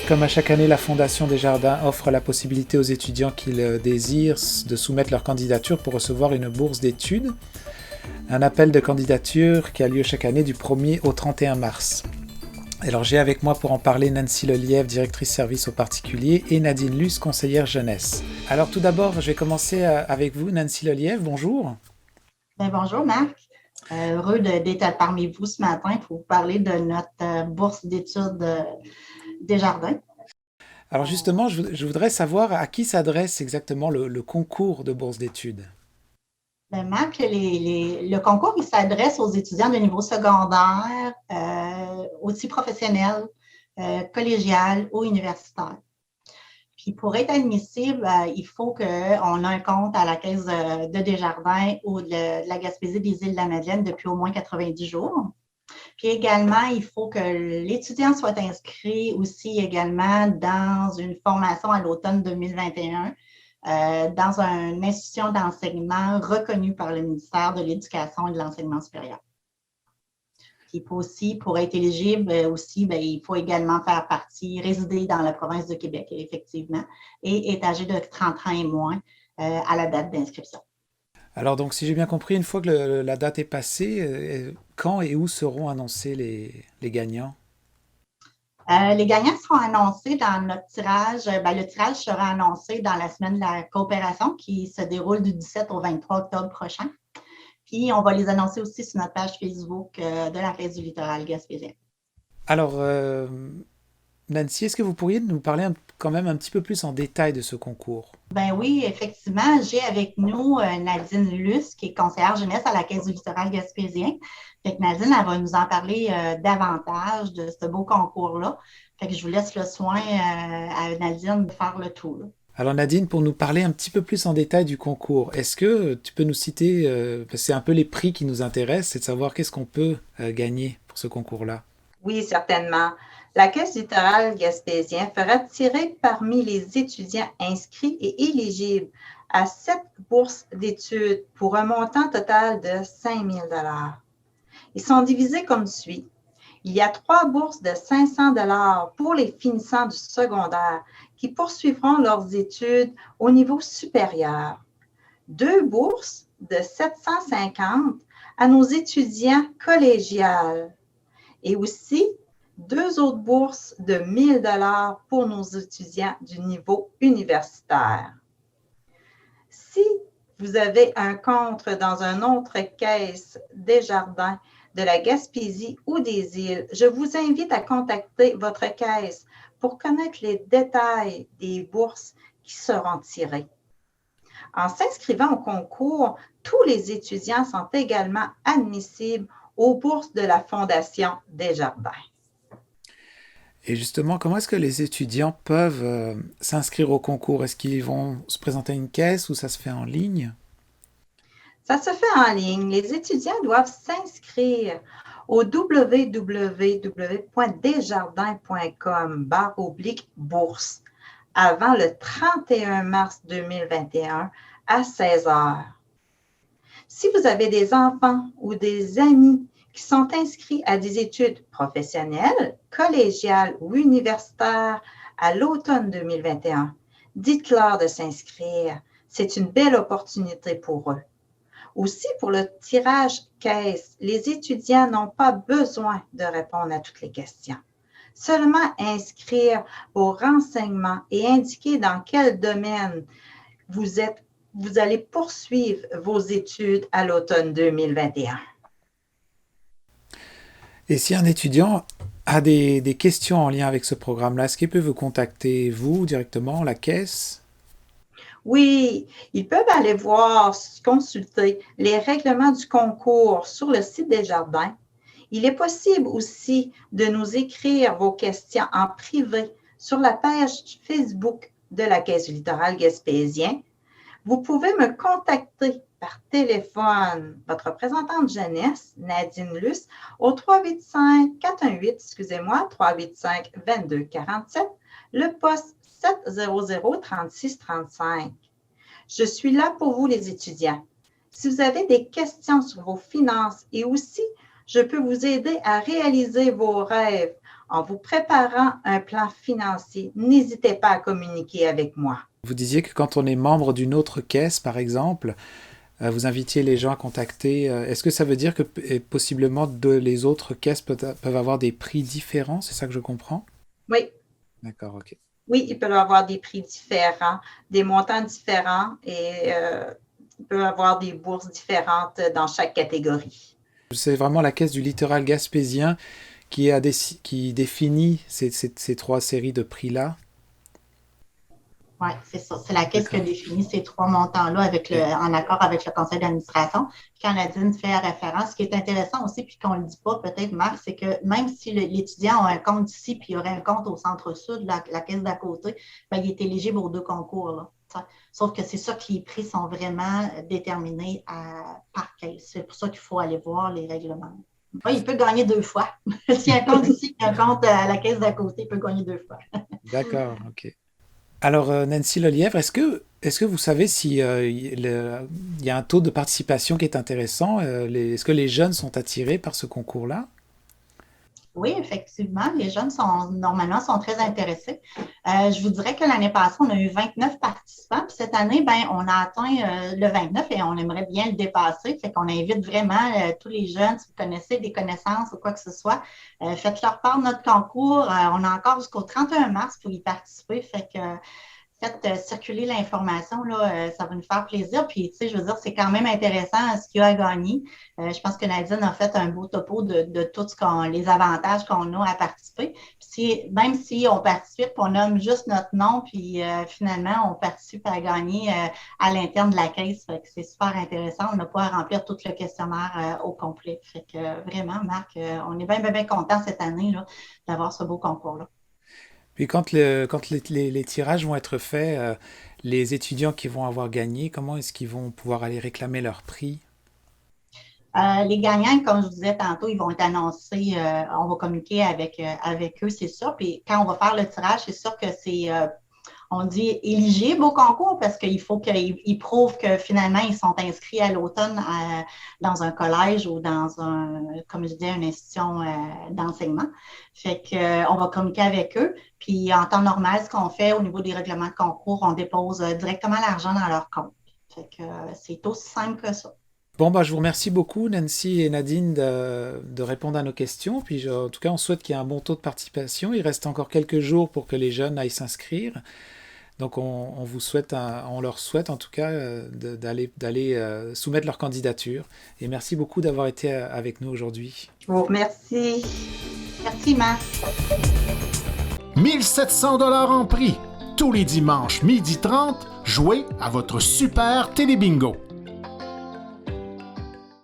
Comme à chaque année, la Fondation Desjardins offre la possibilité aux étudiants qui le désirent de soumettre leur candidature pour recevoir une bourse d'études. Un appel de candidature qui a lieu chaque année du 1er au 31 mars. Alors j'ai avec moi pour en parler Nancy Lelièvre, directrice service aux particuliers, et Nadine Luce, conseillère jeunesse. Alors tout d'abord, je vais commencer avec vous, Nancy Lelièvre, bonjour. Bonjour Marc, heureux d'être parmi vous ce matin pour vous parler de notre bourse d'études Desjardins. Alors justement, je voudrais savoir à qui s'adresse exactement le concours de bourse d'études. Marc, le concours il s'adresse aux étudiants de niveau secondaire, aussi professionnel, collégial ou universitaire. Puis pour être admissible, il faut qu'on ait un compte à la Caisse de Desjardins ou de la Gaspésie des Îles-de-la-Madeleine depuis au moins 90 jours. Puis également, il faut que l'étudiant soit inscrit aussi également dans une formation à l'automne 2021 dans une institution d'enseignement reconnue par le ministère de l'Éducation et de l'Enseignement supérieur. Puis aussi, pour être éligible aussi, il faut également faire partie, résider dans la province de Québec, effectivement, et être âgé de 30 ans et moins à la date d'inscription. Alors donc si j'ai bien compris, une fois que la date est passée, quand et où seront annoncés les gagnants? Les gagnants seront annoncés dans notre tirage. Le tirage sera annoncé dans la semaine de la coopération qui se déroule du 17 au 23 octobre prochain. Puis, on va les annoncer aussi sur notre page Facebook de la Caisse du littoral gaspésien. Alors, Nancy, est-ce que vous pourriez nous parler quand même un petit peu plus en détail de ce concours? Oui, effectivement, j'ai avec nous Nadine Luce, qui est conseillère jeunesse à la Caisse du littoral gaspésien. Fait que Nadine, elle va nous en parler davantage de ce beau concours-là. Fait que je vous laisse le soin à Nadine de faire le tour. Alors Nadine, pour nous parler un petit peu plus en détail du concours, est-ce que tu peux nous citer, parce que c'est un peu les prix qui nous intéressent, c'est de savoir qu'est-ce qu'on peut gagner pour ce concours-là? Oui, certainement. La Caisse littorale gaspésien fera tirer parmi les étudiants inscrits et éligibles à 7 bourses d'études pour un montant total de 5 000 $. Ils sont divisés comme suit. Il y a 3 bourses de 500 $ pour les finissants du secondaire qui poursuivront leurs études au niveau supérieur. 2 bourses de 750 $ à nos étudiants collégiales. Et aussi 2 autres bourses de 1 000 $ pour nos étudiants du niveau universitaire. Si vous avez un compte dans une autre caisse Desjardins de la Gaspésie ou des îles, je vous invite à contacter votre caisse pour connaître les détails des bourses qui seront tirées. En s'inscrivant au concours, tous les étudiants sont également admissibles aux bourses de la Fondation Desjardins. Et justement, comment est-ce que les étudiants peuvent s'inscrire au concours? Est-ce qu'ils vont se présenter à une caisse ou ça se fait en ligne? Ça se fait en ligne. Les étudiants doivent s'inscrire au www.desjardins.com/bourse avant le 31 mars 2021 à 16 h. Si vous avez des enfants ou des amis qui sont inscrits à des études professionnelles, collégiales ou universitaires à l'automne 2021, dites-leur de s'inscrire. C'est une belle opportunité pour eux. Aussi, pour le tirage caisse, les étudiants n'ont pas besoin de répondre à toutes les questions. Seulement inscrire vos renseignements et indiquer dans quel domaine vous allez poursuivre vos études à l'automne 2021. Et si un étudiant a des questions en lien avec ce programme-là, est-ce qu'il peut vous contacter, vous, directement, la caisse? Oui, ils peuvent aller voir, consulter les règlements du concours sur le site Desjardins. Il est possible aussi de nous écrire vos questions en privé sur la page Facebook de la Caisse du littoral gaspésien. Vous pouvez me contacter par téléphone, votre représentante jeunesse, Nadine Luce, au 385-2247, le poste 700-3635. Je suis là pour vous, les étudiants. Si vous avez des questions sur vos finances et aussi, je peux vous aider à réaliser vos rêves En vous préparant un plan financier, n'hésitez pas à communiquer avec moi. Vous disiez que quand on est membre d'une autre caisse, par exemple, vous invitiez les gens à contacter. Est-ce que ça veut dire que possiblement les autres caisses peuvent avoir des prix différents? C'est ça que je comprends? Oui. D'accord, ok. Oui, ils peuvent avoir des prix différents, des montants différents et ils peuvent avoir des bourses différentes dans chaque catégorie. C'est vraiment la caisse du littoral gaspésien qui définit ces 3 séries de prix-là. Oui, c'est ça. C'est la caisse qui a défini ces 3 montants-là en accord avec le conseil d'administration. Quand Nadine fait référence, ce qui est intéressant aussi, puis qu'on ne le dit pas peut-être, Marc, c'est que même si l'étudiant a un compte ici, puis il aurait un compte au centre-sud, la caisse d'à côté, bien, il est éligible aux 2 concours, là. Sauf que c'est ça que les prix sont vraiment déterminés par caisse. C'est pour ça qu'il faut aller voir les règlements. Oui, il peut gagner 2 fois. S'il y a un compte ici et un compte à la caisse d'à côté, il peut gagner 2 fois. D'accord, ok. Alors, Nancy Lelièvre, est-ce que vous savez s'il y a un taux de participation qui est intéressant? Est-ce que les jeunes sont attirés par ce concours-là? Oui, effectivement, les jeunes normalement sont très intéressés. Je vous dirais que l'année passée, on a eu 29 participants. Puis cette année, ben, on a atteint le 29 et on aimerait bien le dépasser. Fait qu'on invite vraiment tous les jeunes, si vous connaissez des connaissances ou quoi que ce soit, faites-leur part de notre concours. On a encore jusqu'au 31 mars pour y participer. Fait que faites circuler l'information, là, ça va nous faire plaisir. Puis, tu sais, je veux dire, c'est quand même intéressant ce qu'il y a à gagner. Je pense que Nadine a fait un beau topo de tous les avantages qu'on a à participer. Puis même si on participe, on nomme juste notre nom, puis finalement, on participe à gagner à l'interne de la caisse. Fait que c'est super intéressant. On n'a pas à remplir tout le questionnaire au complet. Fait que vraiment, Marc, on est bien, bien, bien contents cette année là, d'avoir ce beau concours-là. Puis quand les tirages vont être faits, les étudiants qui vont avoir gagné, comment est-ce qu'ils vont pouvoir aller réclamer leur prix? Les gagnants, comme je vous disais tantôt, ils vont être annoncés, on va communiquer avec eux, c'est sûr. Puis quand on va faire le tirage, c'est sûr que c'est, on dit éligible au concours parce qu'il faut qu'ils prouvent que finalement, ils sont inscrits à l'automne dans un collège ou comme je disais, une institution d'enseignement. Fait qu'on va communiquer avec eux. Puis en temps normal, ce qu'on fait au niveau des règlements de concours, on dépose directement l'argent dans leur compte. Fait que c'est aussi simple que ça. Bon, je vous remercie beaucoup, Nancy et Nadine, de répondre à nos questions. Puis, en tout cas, on souhaite qu'il y ait un bon taux de participation. Il reste encore quelques jours pour que les jeunes aillent s'inscrire. Donc, on leur souhaite en tout cas d'aller soumettre leur candidature. Et merci beaucoup d'avoir été avec nous aujourd'hui. Je vous remercie. Merci, Marc. 1 700 $ en prix. Tous les dimanches, 12h30, jouez à votre super télébingo.